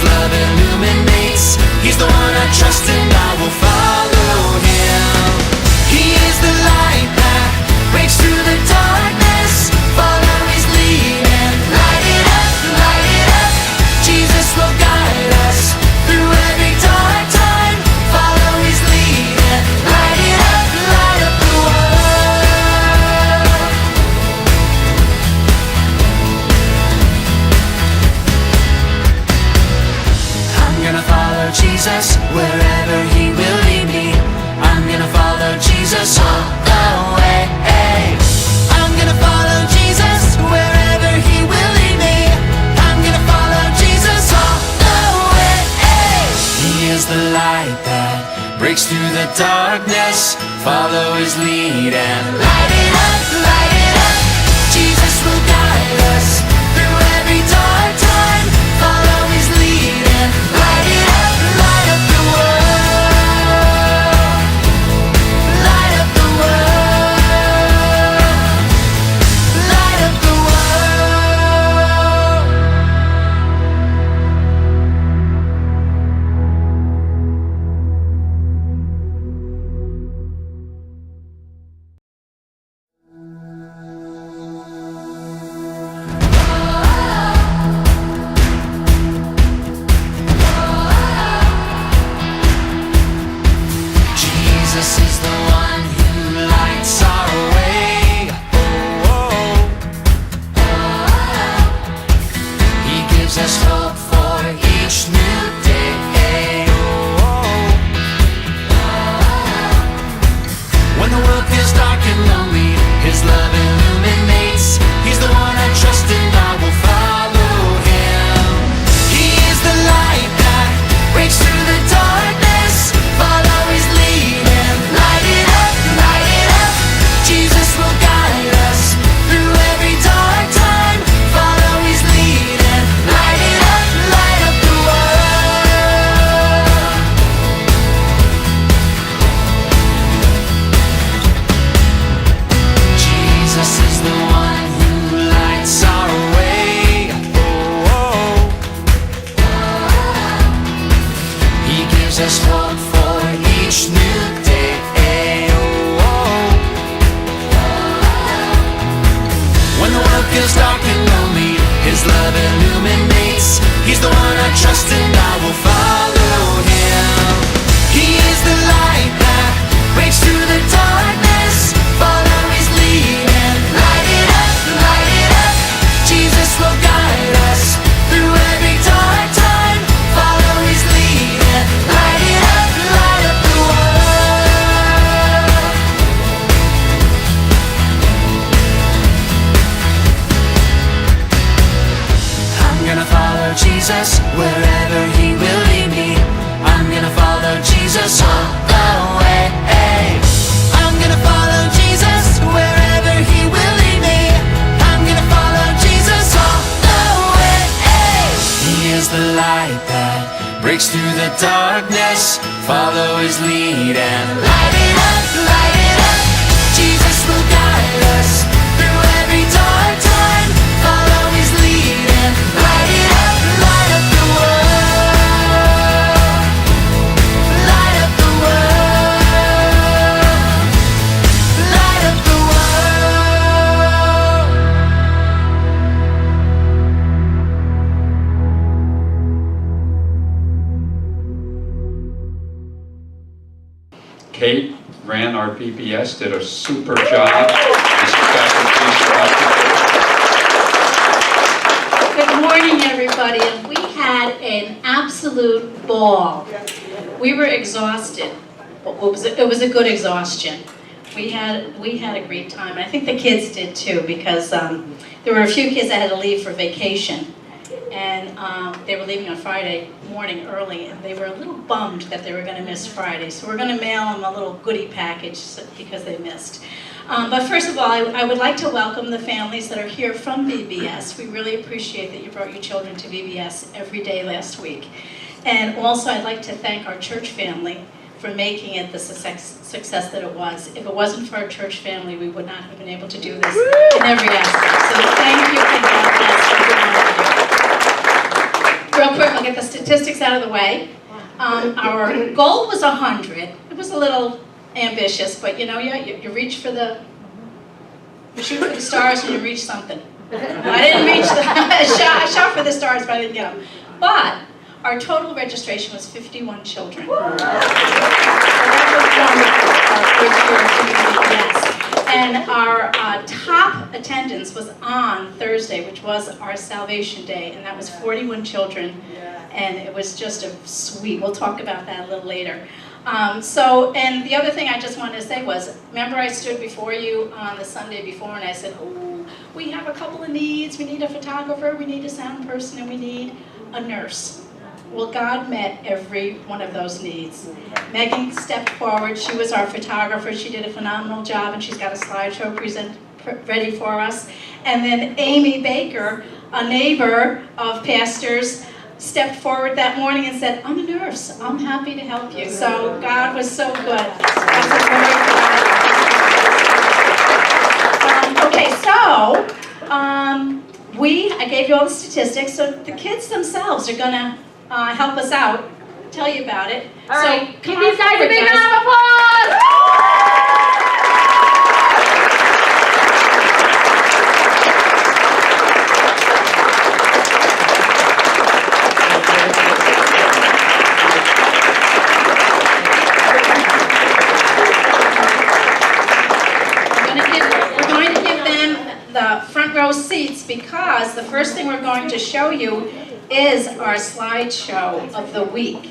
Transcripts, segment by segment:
His love illuminates. He's the one I trust and I will follow Him. He is the light that breaks through the darkness. Follow His lead and light it up, light it up. Jesus will guide us through every dark time. Follow His lead and light it up, light up the world. I'm gonna follow Jesus wherever He will lead me. I'm gonna follow Jesus all the way. I'm gonna follow Jesus wherever He will lead me. I'm gonna follow Jesus all the way. He is the light that breaks through the darkness. Follow His lead and light it up, light it up. Jesus will guide us through every dark time. Follow His lead and light it up, light up the world. Light up the world. Light up the world. Jesus is the one who lights our way. He gives us hope for each new day. When the world feels dark and lonely, His love illuminates. He's the one I trust and I will follow Him. He is the light that breaks through the darkness. Follow His lead and light it up, light it up. Jesus will guide us through every dark time. Follow His lead and light it up, light up the world. Jesus is the one who lights our way. He gives us hope for each new day. When the world feels dark and lonely, His love illuminates. He's the one I trust and I will follow Him. He is the light that breaks through the darkness. Follow His lead and light it up, light it up. Jesus will guide us through every dark time. Follow His lead and light it up, light up the world. I'm gonna follow Jesus wherever He will lead me. I'm gonna follow Jesus all the way. I'm gonna follow Jesus wherever He will lead me. I'm gonna follow Jesus all the way. He is the light that breaks through the darkness. Follow His lead and light it up, light it up. Jesus will guide us through every dark time. Follow His lead and light it up, light up the world. Light up the world. Light up the world. Kate ran our VBS, did a super job. And she's got the piece throughout the day. Good morning, everybody. And we had an absolute ball. We were exhausted, but it was a good exhaustion. We had a great time. I think the kids did too, because there were a few kids that had to leave for vacation, and they were leaving on Friday morning early, and they were a little bummed that they were going to miss Friday. So we're going to mail them a little goodie package because they missed. But first of all, I would like to welcome the families that are here from VBS. We really appreciate that you brought your children to VBS every day last week. And also, I'd like to thank our church family for making it the success that it was. If it wasn't for our church family, we would not have been able to do this in every aspect. So thank you, and God bless everyone. real quick, I'll get the statistics out of the way. Our goal was 100. It was a little ambitious, but you know, you reach for you shoot for the stars and you reach something. I didn't reach I shot for the stars, but I didn't get them. But our total registration was 51 children. So that was wonderful. Yes. And our top attendance was on Thursday, which was our Salvation Day, and that was 41 children. And it was just a sweet, we'll talk about that a little later. And the other thing I just wanted to say was, remember I stood before you on the Sunday before and I said, oh, we have a couple of needs. We need a photographer, we need a sound person, and we need a nurse. Well, God met every one of those needs. Megan stepped forward. She was our photographer. She did a phenomenal job, and she's got a slideshow ready for us. And then Amy Baker, a neighbor of Pastor's, stepped forward that morning and said, I'm a nurse. I'm happy to help you. So God was so good. I gave you all the statistics. So the kids themselves are going to help us out, tell you about it. All right, Come give on these guys a forward, big guys. round of applause! We're going to give them the front row seats because the first thing we're going to show you is our slideshow of the week.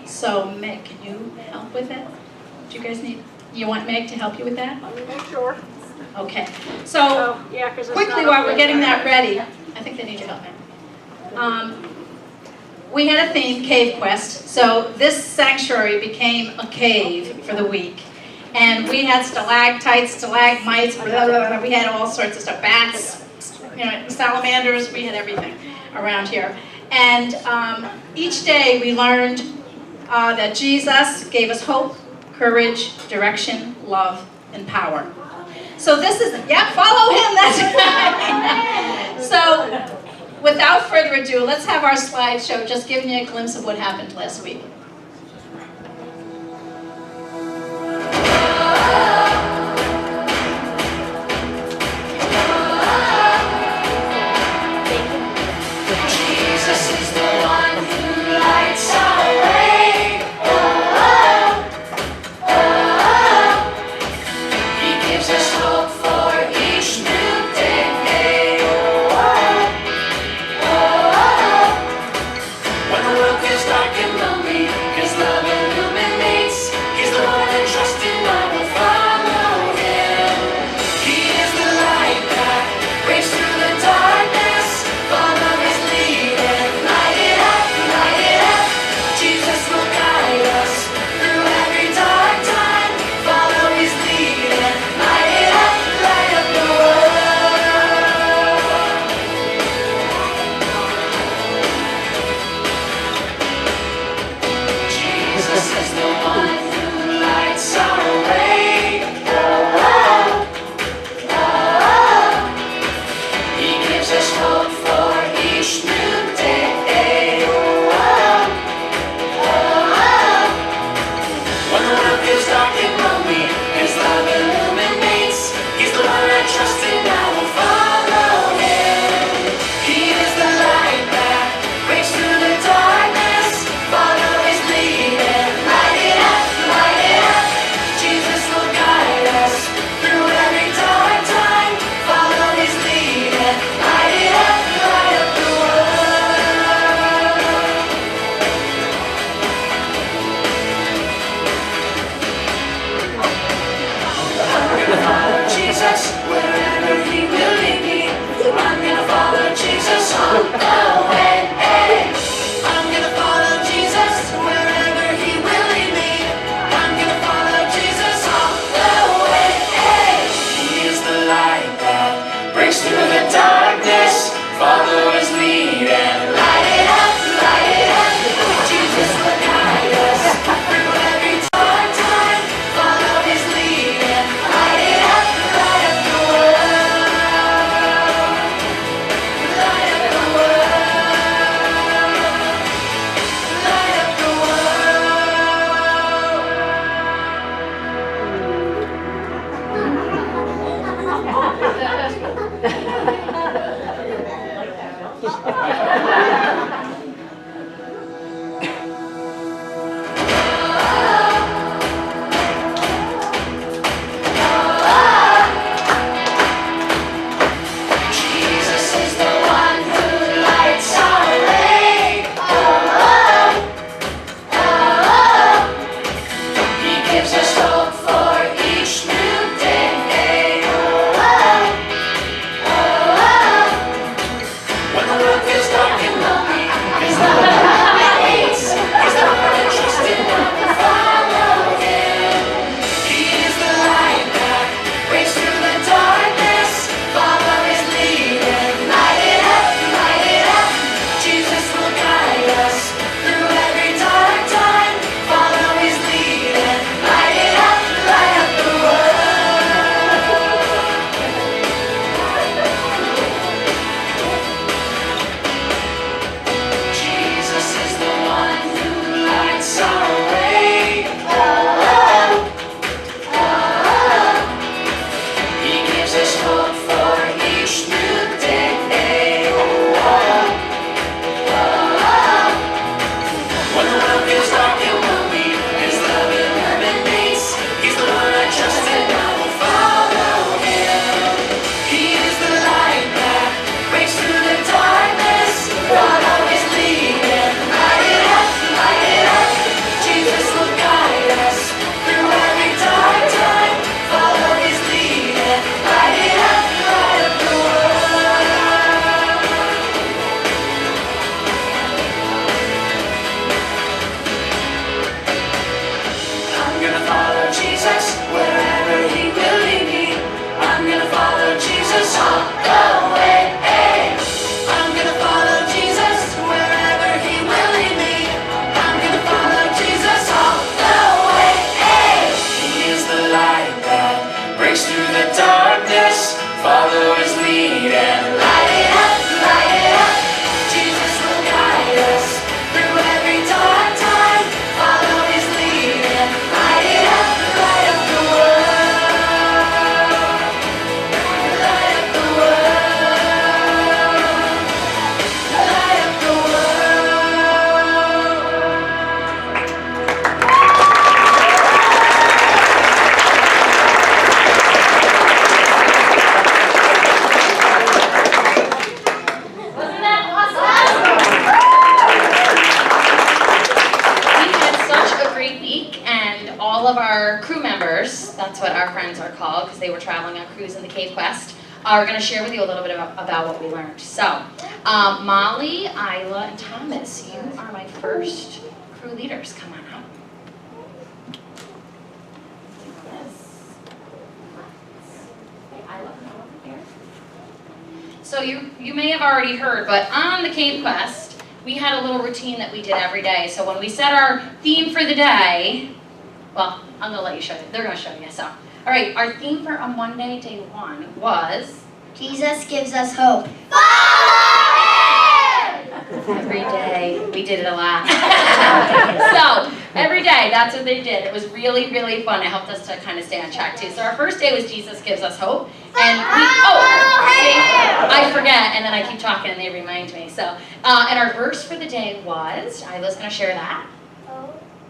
So Meg, can you help with it? Do you guys need, you want Meg to help you with that? Sure. Okay, so Yeah, 'cause it's quickly not while up we're yet. getting that ready, I think they need your help now. We had a theme, Cave Quest, so this sanctuary became a cave for the week. And we had stalactites, stalagmites, blah, blah, blah. We had all sorts of stuff, bats, salamanders, we had everything around here. And each day we learned that Jesus gave us hope, courage, direction, love, and power. So this is, follow him, that's right. So without further ado, let's have our slideshow just giving you a glimpse of what happened last week. Jesus is the one who lights our way. He gives us hope for each new day. When the world is dark and lonely, all of our crew members, that's what our friends are called because they were traveling on cruise in the Cave Quest, are going to share with you a little bit about what we learned. So, Molly, Isla, and Thomas, you are my first crew leaders. Come on out. So you may have already heard, but on the Cave Quest, we had a little routine that we did every day. So when we set our theme for the day, well, I'm going to let you show you. They're going to show you. So, all right, our theme for on Monday, day 1, was Jesus gives us hope. every day. We did it a lot. So every day, that's what they did. It was really, really fun. It helped us to kind of stay on track too. So our first day was Jesus gives us hope, and I forget, and then I keep talking, and they remind me. So, and our verse for the day was, Isla's going to share that.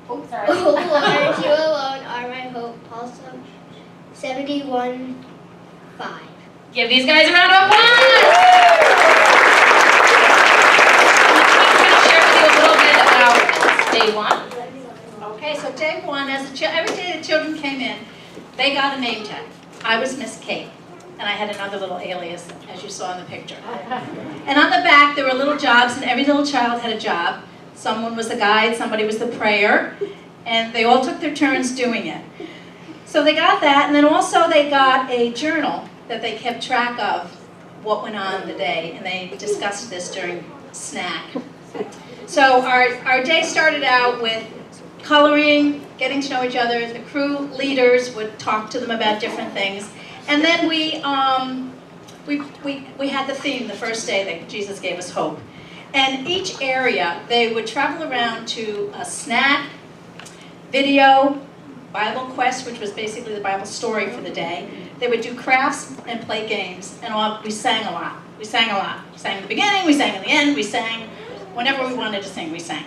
Oh, sorry. Oh Lord, you alone are my hope. Also, 71:5. Give these guys a round of applause. I'm going to share with you a little bit about day 1. Okay, so day 1, every day the children came in, they got a name tag. I was Miss Kate, and I had another little alias, as you saw in the picture. And on the back, there were little jobs, and every little child had a job. Someone was the guide, somebody was the prayer, and they all took their turns doing it. So they got that, and then also they got a journal that they kept track of what went on the day, and they discussed this during snack. So our day started out with coloring, getting to know each other. The crew leaders would talk to them about different things, and then we had the theme the first day that Jesus gave us hope. And each area, they would travel around to a snack, video, Bible quest, which was basically the Bible story for the day. They would do crafts and play games, and we sang a lot. We sang a lot. We sang in the beginning, we sang in the end, we sang whenever we wanted to sing, we sang.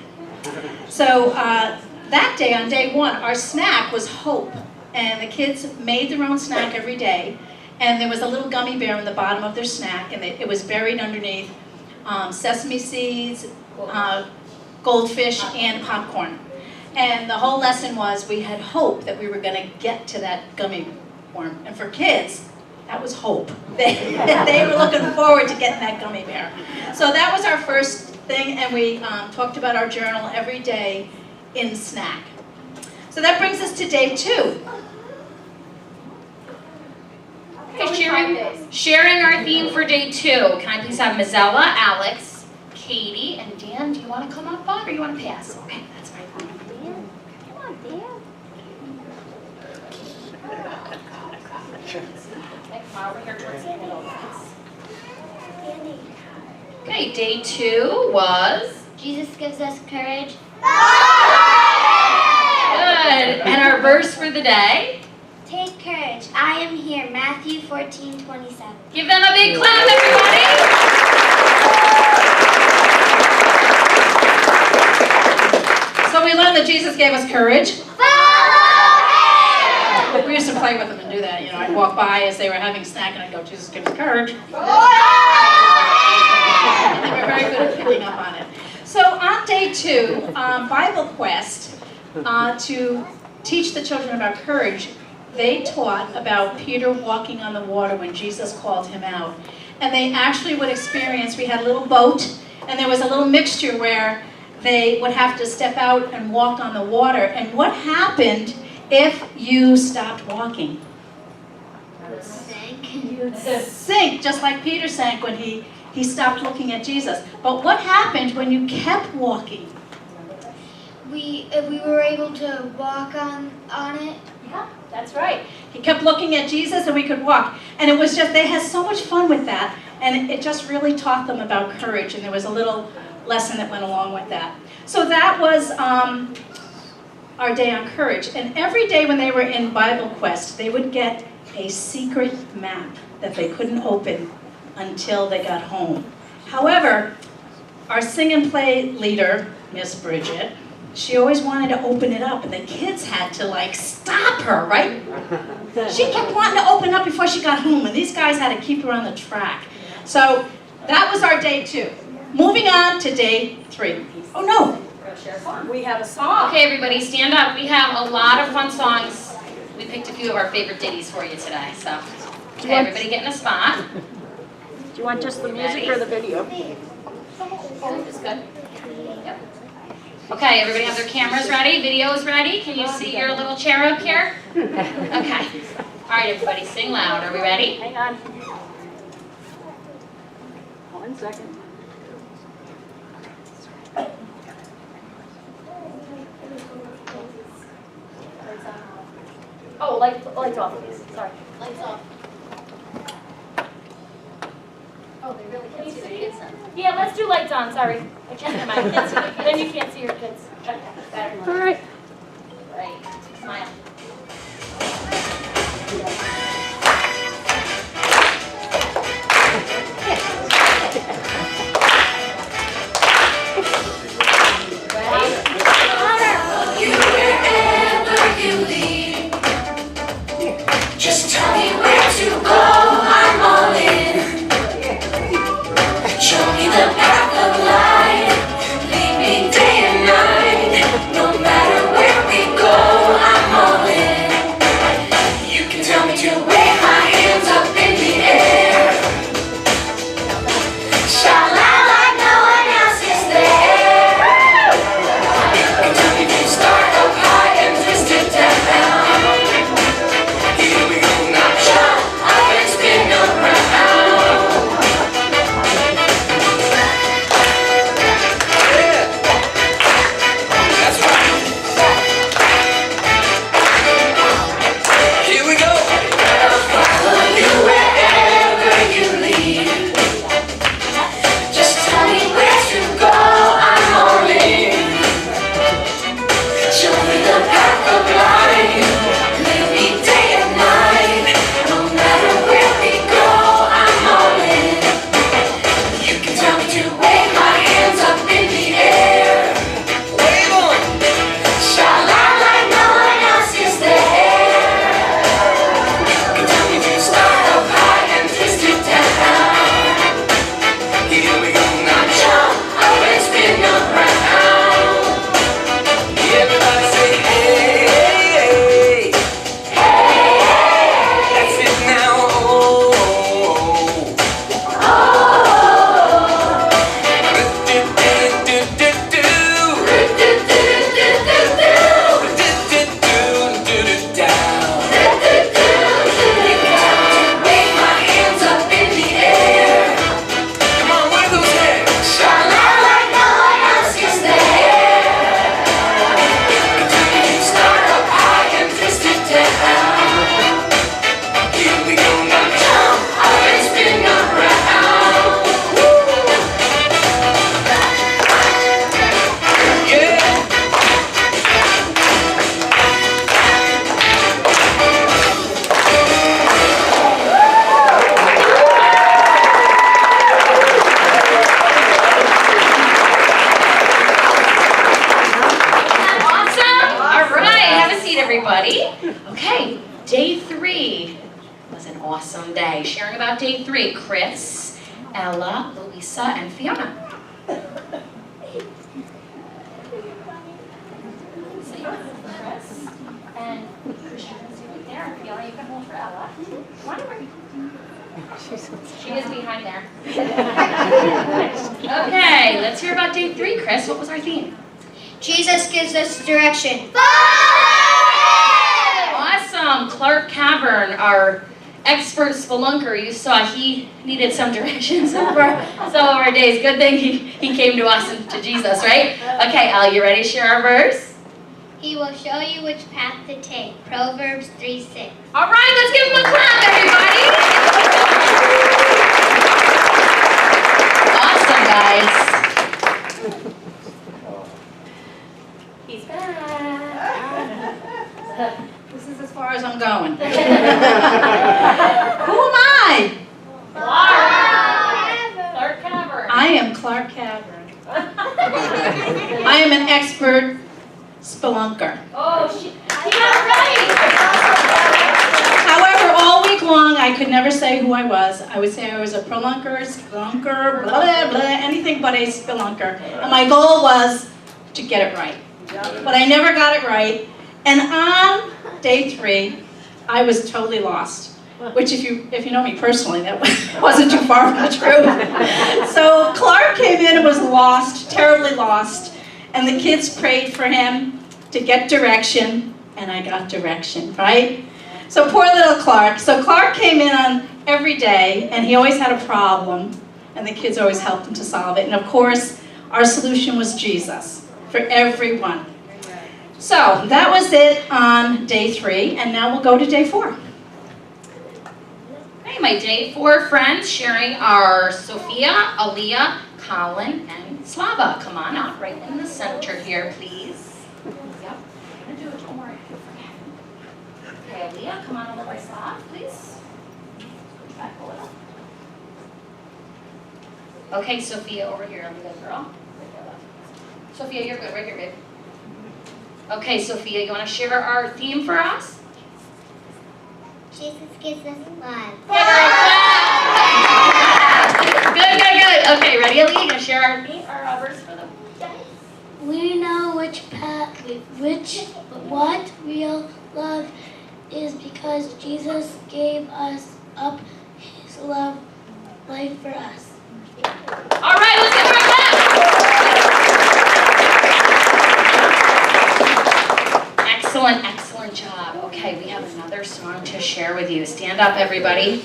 So that day, on day 1, our snack was hope, and the kids made their own snack every day, and there was a little gummy bear in the bottom of their snack, and it was buried underneath sesame seeds, goldfish, and popcorn. And the whole lesson was we had hope that we were going to get to that gummy worm. And for kids, that was hope. They were looking forward to getting that gummy bear. So that was our first thing, and we talked about our journal every day in snack. So that brings us to day 2. Okay, sharing our theme for day 2. Can I please have Mazzella, Alex, Katie, and Dan? Do you want to come up on, or you want to pass? Okay, that's fine. Okay, day 2 was Jesus gives us courage. good. And our verse for the day. Take courage. I am here. Matthew 14:27. Give them a big clap, everybody. So we learned that Jesus gave us courage. Follow him! We used to play with them and do that. You know, I'd walk by as they were having snack, and I'd go, Jesus, give us courage. And they were very good at picking up on it. So on day 2, Bible Quest, to teach the children about courage, they taught about Peter walking on the water when Jesus called him out. And they actually would experience, we had a little boat, and there was a little mixture where they would have to step out and walk on the water. And what happened if you stopped walking? You'd sink, just like Peter sank when he stopped looking at Jesus. But what happened when you kept walking? We were able to walk on it. Yeah, that's right. He kept looking at Jesus and we could walk. And it was just, they had so much fun with that. And it just really taught them about courage. And there was a little lesson that went along with that. So that was our day on courage. And every day when they were in Bible Quest, they would get a secret map that they couldn't open until they got home. However, our sing and play leader, Miss Bridget, she always wanted to open it up, and the kids had to stop her, right? She kept wanting to open up before she got home, and these guys had to keep her on the track. So that was our day 2. Moving on to day 3. Oh no, going to share a song. We have a song. Okay, everybody, stand up. We have a lot of fun songs. We picked a few of our favorite ditties for you today. So, okay, everybody get in a spot. Do you want just the music or the video? Both is good. Yep. Okay, everybody have their cameras ready, videos ready. Can you see your little chair up here? Okay. All right, everybody, sing loud. Are we ready? Hang on. 1 second. Oh, lights off, please. Sorry. Lights off. Oh, they really can't see the kids then. Yeah, let's do lights on. Sorry. I can't see my kids. Then you can't see your kids. Okay, better. All right. Right. Smile. You wherever you lead. Just tell me where to go, I'm all in. Show me the path of light, lead me day and night. No matter where we go, I'm all in. You can tell me to wave my hands up in the air. Sha-la like no one else is there. You can tell me to start up high and twist it down. Here we go now, jump up and spin around. That's right. Here we go. Follow you wherever you lead. Just tell me where to go, I'm all in. Show me the path of light, lead me day and night. No matter where we go, I'm all in. You can tell me to wave my hands up in the air. Wave on. Sha-la like no one else is there. You can tell me to start up high and twist it down. Here we go now, jump up and spin around. Everybody say hey, hey, hey. That's it now. Wave my hands up in the air. Come on, wave those hands. Sha-la like no one else is there. Start up high and twist it down. Here we go now, jump up and spin around. Yeah. Awesome. All right. Have a seat, everybody. Okay. Day 3 was an awesome day. Sharing about day 3, Chris, Ella, Louisa, and Fiona. Say Chris and Christian is right there. And Fiona, you can hold for Ella. Come on over. She is behind there. Okay, let's hear about day 3. Chris, what was our theme? Jesus gives us direction. Awesome. Clark Cavern, our expert spelunker, you saw he needed some directions over some of our days. Good thing he came to us and to Jesus, right? Okay, Al, you ready to share our verse? He will show you which path to take. Proverbs 3:6. All right, let's give him a clap, everybody. Awesome, guys. He's back. This is as far as I'm going. Who am I? Clark Cavern. I am Clark Cavern. I am an expert spelunker. Oh, she got it right. However, all week long, I could never say who I was. I would say I was a prolunker, spelunker, blah, blah, blah, anything but a spelunker. And my goal was to get it right. But I never got it right. And on day 3, I was totally lost. Which, if you know me personally, that wasn't too far from the truth. So Clark came in and was lost, terribly lost. And the kids prayed for him to get direction. And I got direction, right? So poor little Clark. So Clark came in on every day, and he always had a problem. And the kids always helped him to solve it. And of course, our solution was Jesus for everyone. So that was it on day 3, and now we'll go to day 4. Okay, my day 4 friends sharing are Sophia, Aaliyah, Colin, and Slava. Come on up, right in the center here, please. Yep, I'm gonna do it, don't worry. Okay, Aaliyah, come on over by Slav, please. Back a little. Okay, Sophia, over here, I'm a good girl. Right there, love. Sophia, you're good, right here, babe. Okay, Sophia, you want to share our theme for us? Jesus gives us love. Good. Okay, ready, Aaliyah? You gonna share our theme, our verse for them? We know what real love is because Jesus gave us up his life for us. All right, let's give her a clap. Excellent job. Okay, we have another song to share with you. Stand up, everybody.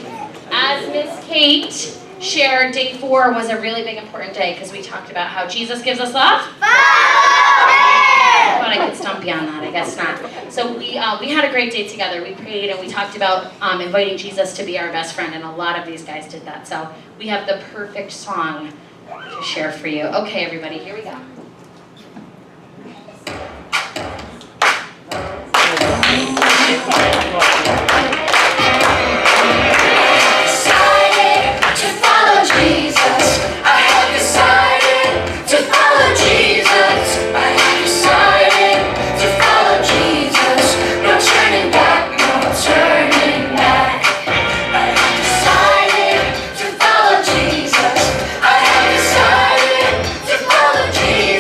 As Miss Kate shared, day 4 was a really big important day because we talked about how Jesus gives us love. I thought I could stump you on that. I guess not. So we had a great day together. We prayed and we talked about inviting Jesus to be our best friend, and a lot of these guys did that. So we have the perfect song to share for you. Okay, everybody, here we go. Decided to follow Jesus. I have decided to follow Jesus. I have decided to follow Jesus. No turning back, no turning back. I have decided to follow Jesus. I have decided to follow Jesus.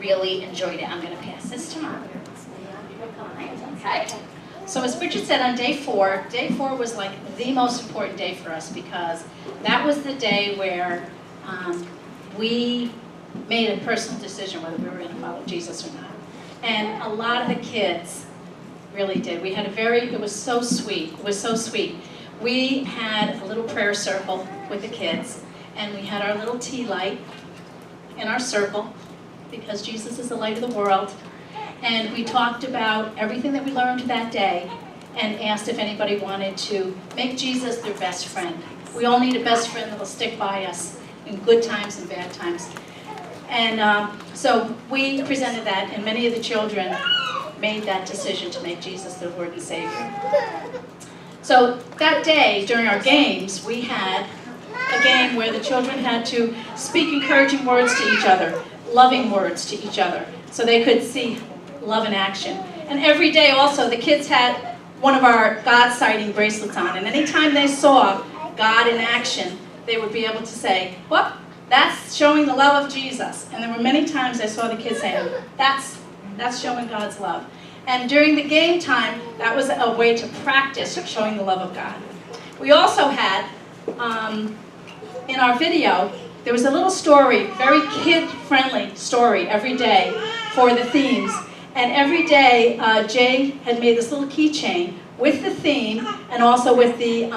really enjoyed it. I'm going to pass this to Mom. Okay. So as Bridget said, on day four was like the most important day for us because that was the day where we made a personal decision whether we were going to follow Jesus or not. And a lot of the kids really did. We had it was so sweet. It was so sweet. We had a little prayer circle with the kids, and we had our little tea light in our circle because Jesus is the light of the world. And we talked about everything that we learned that day and asked if anybody wanted to make Jesus their best friend. We all need a best friend that will stick by us in good times and bad times. And so we presented that, and many of the children made that decision to make Jesus their Lord and Savior. So that day, during our games, we had a game where the children had to speak encouraging words to each other, loving words to each other, so they could see love in action. And every day also, the kids had one of our God-sighting bracelets on, and anytime they saw God in action, they would be able to say, well, that's showing the love of Jesus. And there were many times I saw the kids saying, that's showing God's love. And during the game time, that was a way to practice showing the love of God. We also had, in our video, there was a little story, very kid-friendly story every day for the themes. And every day, Jay had made this little keychain with the theme and also with the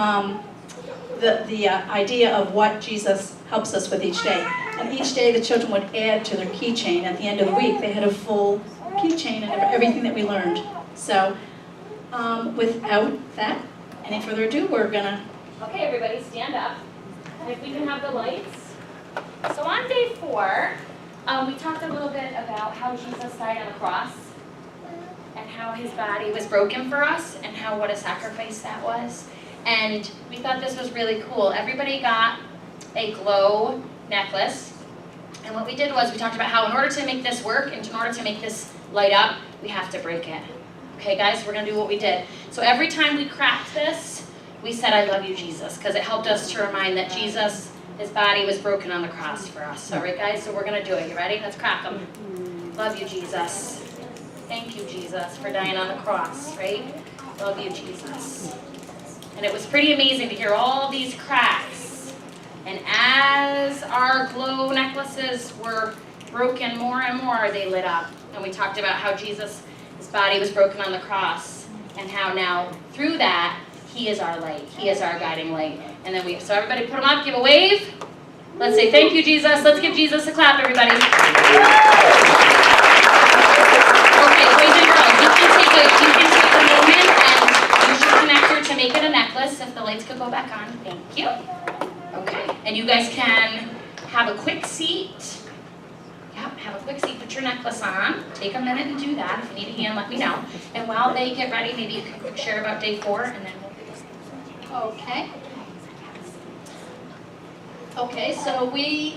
idea of what Jesus helps us with each day. And each day the children would add to their keychain. At the end of the week, they had a full keychain and everything that we learned. So without that, any further ado, we're gonna... Okay, everybody, stand up. And if we can have the lights. So on day 4, we talked a little bit about how Jesus died on the cross and how his body was broken for us and how what a sacrifice that was. And we thought this was really cool. Everybody got a glow necklace. And what we did was we talked about how in order to make this work and in order to make this light up, we have to break it. Okay, guys, we're going to do what we did. So every time we cracked this, we said, I love you, Jesus, because it helped us to remind that Jesus, his body was broken on the cross for us. All right, guys, so we're going to do it. You ready? Let's crack them. Love you, Jesus. Thank you, Jesus, for dying on the cross, right? Love you, Jesus. And it was pretty amazing to hear all these cracks. And as our glow necklaces were broken more and more, they lit up. And we talked about how Jesus, his body was broken on the cross, and how now through that, he is our light. He is our guiding light. And then so everybody put them up, give a wave. Let's say thank you, Jesus. Let's give Jesus a clap, everybody. Okay, boys and girls, you can take a moment and use your connector to make it a necklace. If the lights could go back on, thank you. Okay, and you guys can have a quick seat. Yep, have a quick seat, put your necklace on. Take a minute and do that. If you need a hand, let me know. And while they get ready, maybe you can quick share about day 4, and then we'll do this. Okay. Okay, so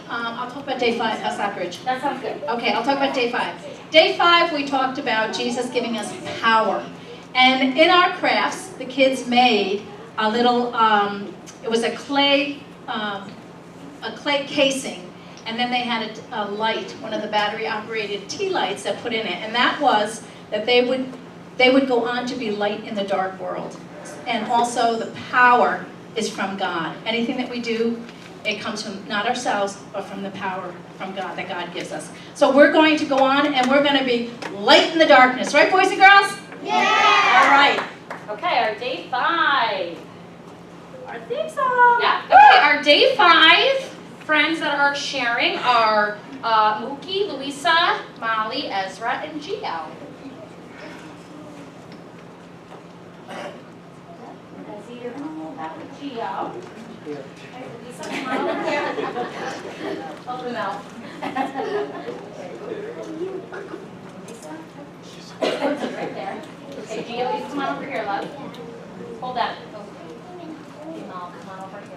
I'll talk about day 5. How's that, Bridge? That sounds good. Okay, I'll talk about day 5. Day 5, we talked about Jesus giving us power. And in our crafts, the kids made a little, it was a clay casing, and then they had a light, one of the battery-operated tea lights that put in it. And that was that they would go on to be light in the dark world. And also the power is from God. Anything that we do, it comes from not ourselves, but from the power from God that God gives us. So we're going to go on and we're going to be light in the darkness. Right, boys and girls? Yeah! All right. Okay, our day 5. Our theme song. Yeah. Okay, our day 5 friends that are sharing are Mookie, Louisa, Molly, Ezra, and Gio. Ezzy, you're going to hold that with Gio. Lisa, come on over here. Hold them out. Lisa? Right there. Okay, Gio, you come on over here, love. Hold that. Okay, Mom, come on over here.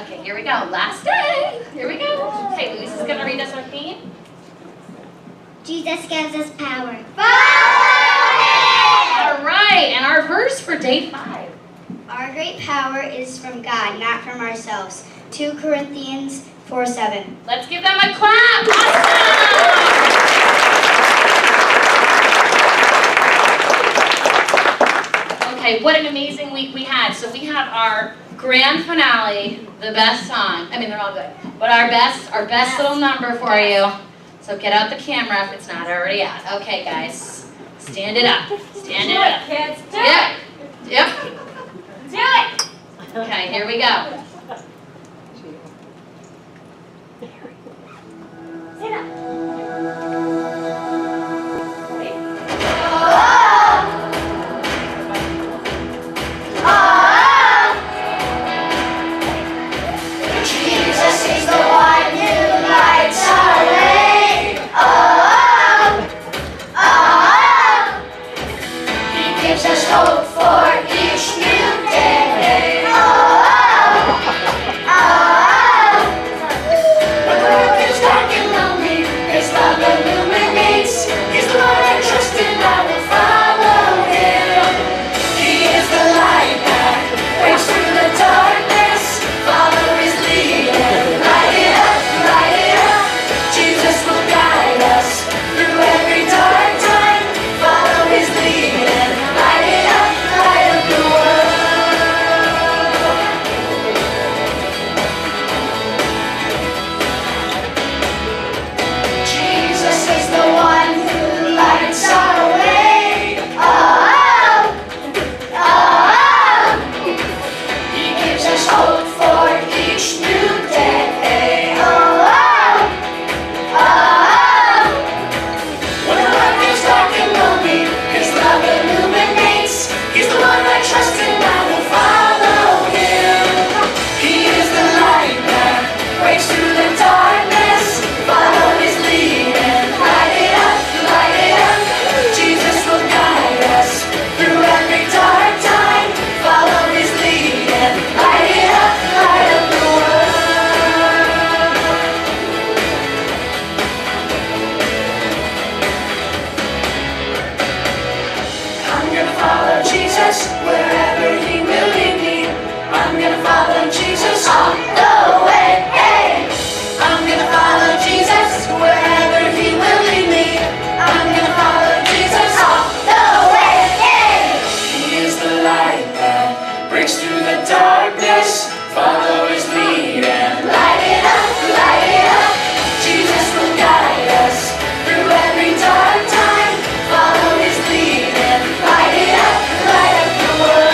Okay, here we go. Last day. Here we go. Okay, Louise is going to read us our theme. Jesus gives us power. All right, and our verse for day 5. Our great power is from God, not from ourselves. 2 Corinthians 4-7. Let's give them a clap. Awesome. Okay, what an amazing week we had. So we have our grand finale, the best song. I mean, they're all good. But our best little number for you. So get out the camera if it's not already out. Okay, guys. Stand it up. Stand it up. Kids, do Yep. Yep. Do it. Okay, here we go. Sit up. Jesus is the one who lights our way. Oh, oh, oh. He gives us hope for each new day. Oh, oh, oh. When the world is dark and lonely, His love illuminates. He's the one I trust and I will follow Him. He is the light that breaks through the darkness. Follow His lead and light it up, light it up. Jesus will guide us through every dark time. Follow His lead and light it up, light up the world. Jesus is the one who lights our way. Oh, oh, oh. He gives us hope for each new day. Oh, oh, oh. When the life is dark and lonely, His love illuminates. He's the one I trust and I will follow Him. He is the light that breaks through the darkness. Follow His lead and light it up, light it up. Jesus will guide us through every dark time. Follow His lead and light it up the world. I'm gonna follow Jesus wherever He will lead me. I'm gonna follow Jesus all the way. Hey! I'm gonna follow Jesus wherever He will lead me. I'm gonna follow Jesus all the way. Hey! He is the light that breaks through the darkness. Follow His lead and light it up, light it up. Jesus will guide us through every dark time. Follow His lead and light it up the world.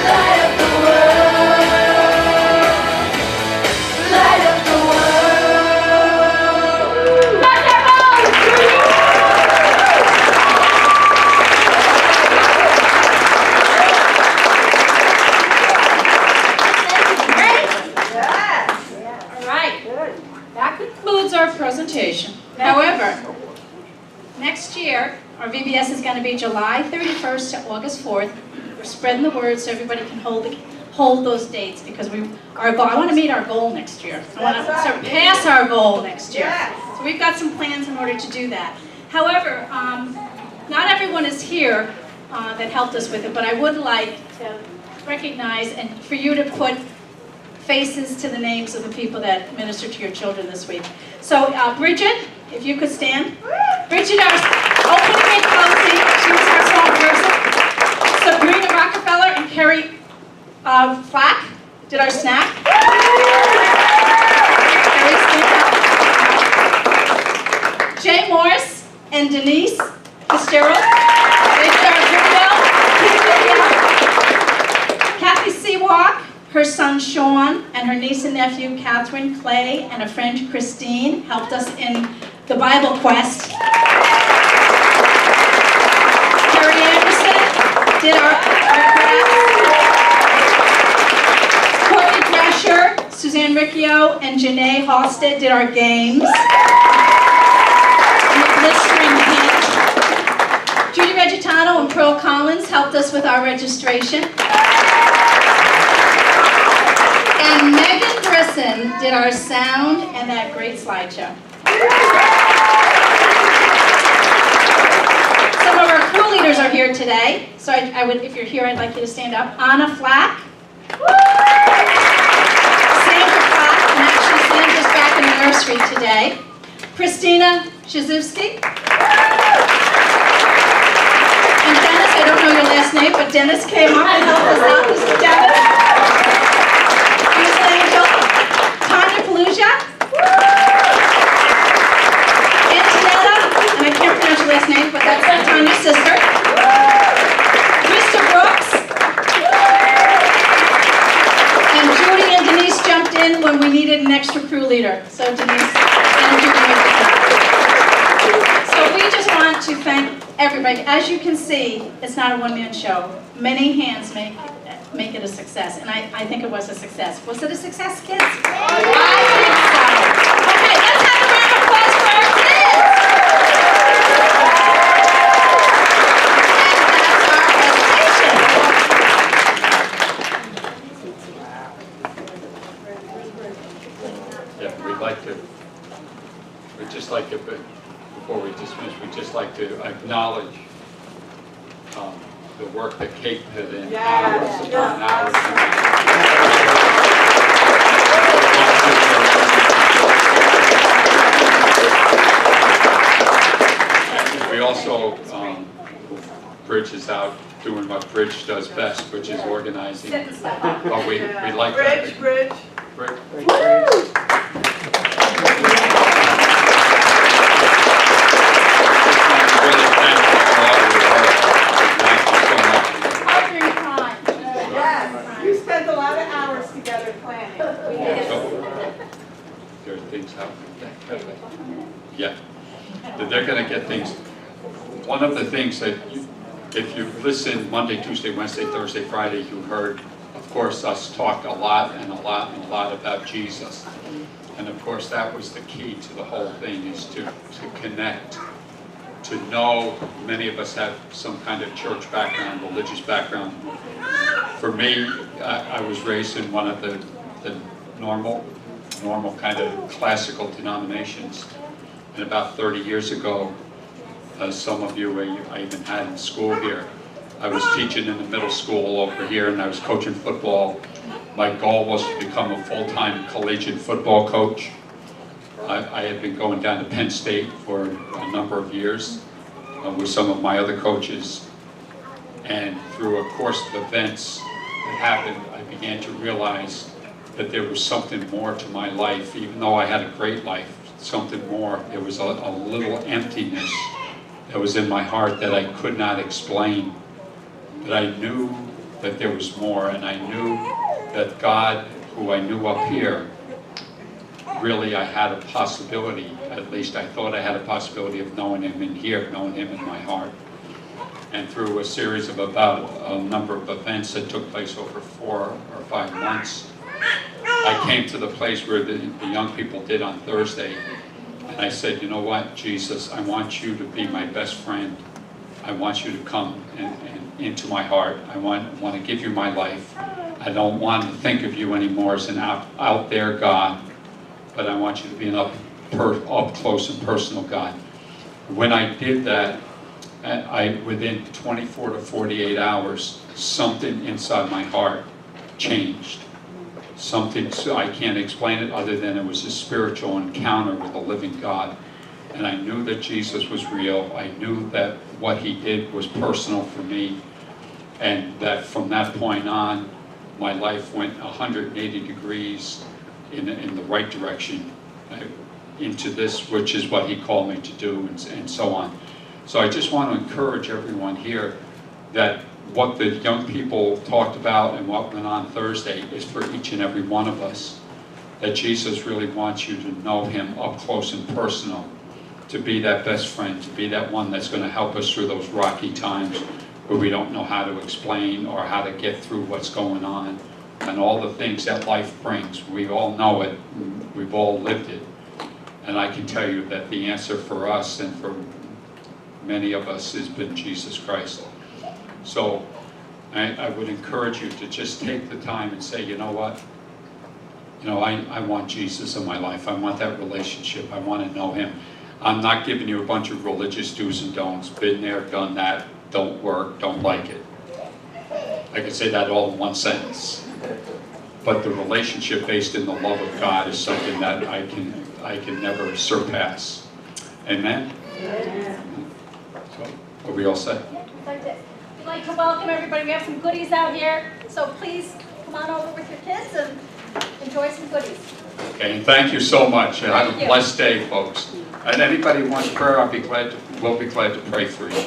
Light up the world. Light up the world. All right. That concludes our presentation. However, next year, our VBS is going to be July 31st to August 4th. We're spreading the word so everybody can hold those dates because I want to meet our goal next year. I want to surpass our goal next year. So we've got some plans in order to do that. However, not everyone is here that helped us with it, but I would like to recognize and for you to put faces to the names of the people that ministered to your children this week. So Bridget, if you could stand. Bridget, our opening and closing, she was our song person. Sabrina Rockefeller and Carrie Flack did our snack. Jay Morris and Denise Fitzgerald, they did our video. Kathy Seawalk, her son Sean, and her niece and nephew Catherine, Clay, and a friend Christine helped us in the Bible quest. Carrie Anderson did our crafts. Courtney Drescher, Suzanne Riccio, and Janae Halstead did our games. And the blistering pink. Judy Regitano and Pearl Collins helped us with our registration. And Megan Brisson did our sound and that great slideshow. Some of our crew leaders are here today, so I would, if you're here, I'd like you to stand up. Anna Flack. ministry today. Christina Shazewski. And Dennis, I don't know your last name, but Dennis came up and helped us out. This is Dennis. Here's an angel. Tanya Pelusia. Antonetta, and I can't pronounce your last name, but that's Tanya's sister. Mr. Brooks. And Judy and Denise jumped in when we needed an extra crew leader. So Denise and Judy make it happen. So we just want to thank everybody. As you can see, it's not a one-man show. Many hands make it a success, and I think it was a success. Was it a success, kids? I think so. Okay, let's have a round of applause for our kids. Yeah, we'd just like to, before we dismiss, we'd just like to acknowledge the work that Kate put in, hours upon hours. And we also, Bridge is out doing what Bridge does best, which is organizing. But we like that. Bridge. Really thank you for all of your work. Thank you so much. Partner in crime. Yes, you spent a lot of hours together planning. So, there are things happening. Yeah, they're going to get things. One of the things that, if you listen Monday, Tuesday, Wednesday, Thursday, Friday, you heard, of course, us talk a lot about Jesus. And of course, that was the key to the whole thing, is to connect, to know. Many of us have some kind of church background, religious background. For me, I was raised in one of the normal kind of classical denominations. And about 30 years ago, some of you I even had in school here, I was teaching in the middle school over here, and I was coaching football. My goal was to become a full-time collegiate football coach. I had been going down to Penn State for a number of years with some of my other coaches. And through a course of events that happened, I began to realize that there was something more to my life. Even though I had a great life, something more. There was a little emptiness that was in my heart that I could not explain. But I knew that there was more, and I knew that God, who I knew up here, really I had a possibility, at least I thought I had a possibility of knowing Him in here, knowing Him in my heart. And through a series of about a number of events that took place over 4 or 5 months, I came to the place where the young people did on Thursday, and I said, you know what, Jesus, I want you to be my best friend. I want you to come and into my heart. I want to give you my life. I don't want to think of you anymore as an out there God, but I want you to be an up close and personal God. When I did that, within 24 to 48 hours, something inside my heart changed. Something, so I can't explain it other than it was a spiritual encounter with a living God. And I knew that Jesus was real. I knew that what He did was personal for me. And that from that point on, my life went 180 degrees in the right direction into this, which is what He called me to do, and so on. So I just want to encourage everyone here that what the young people talked about and what went on Thursday is for each and every one of us. That Jesus really wants you to know Him up close and personal, to be that best friend, to be that one that's going to help us through those rocky times where we don't know how to explain or how to get through what's going on and all the things that life brings. We all know it. We've all lived it. And I can tell you that the answer for us and for many of us has been Jesus Christ. So I would encourage you to just take the time and say, you know what? You know, I want Jesus in my life. I want that relationship. I want to know Him. I'm not giving you a bunch of religious do's and don'ts. Been there, done that, don't work, don't like it. I could say that all in one sentence. But the relationship based in the love of God is something that I can I can never surpass. Amen? So, are we all set? We'd like to welcome everybody. We have some goodies out here, so please come on over with your kids and enjoy some goodies. Okay, and thank you so much. Have Thank a you. blessed day, folks. And anybody who wants prayer, we'll be glad to pray for you.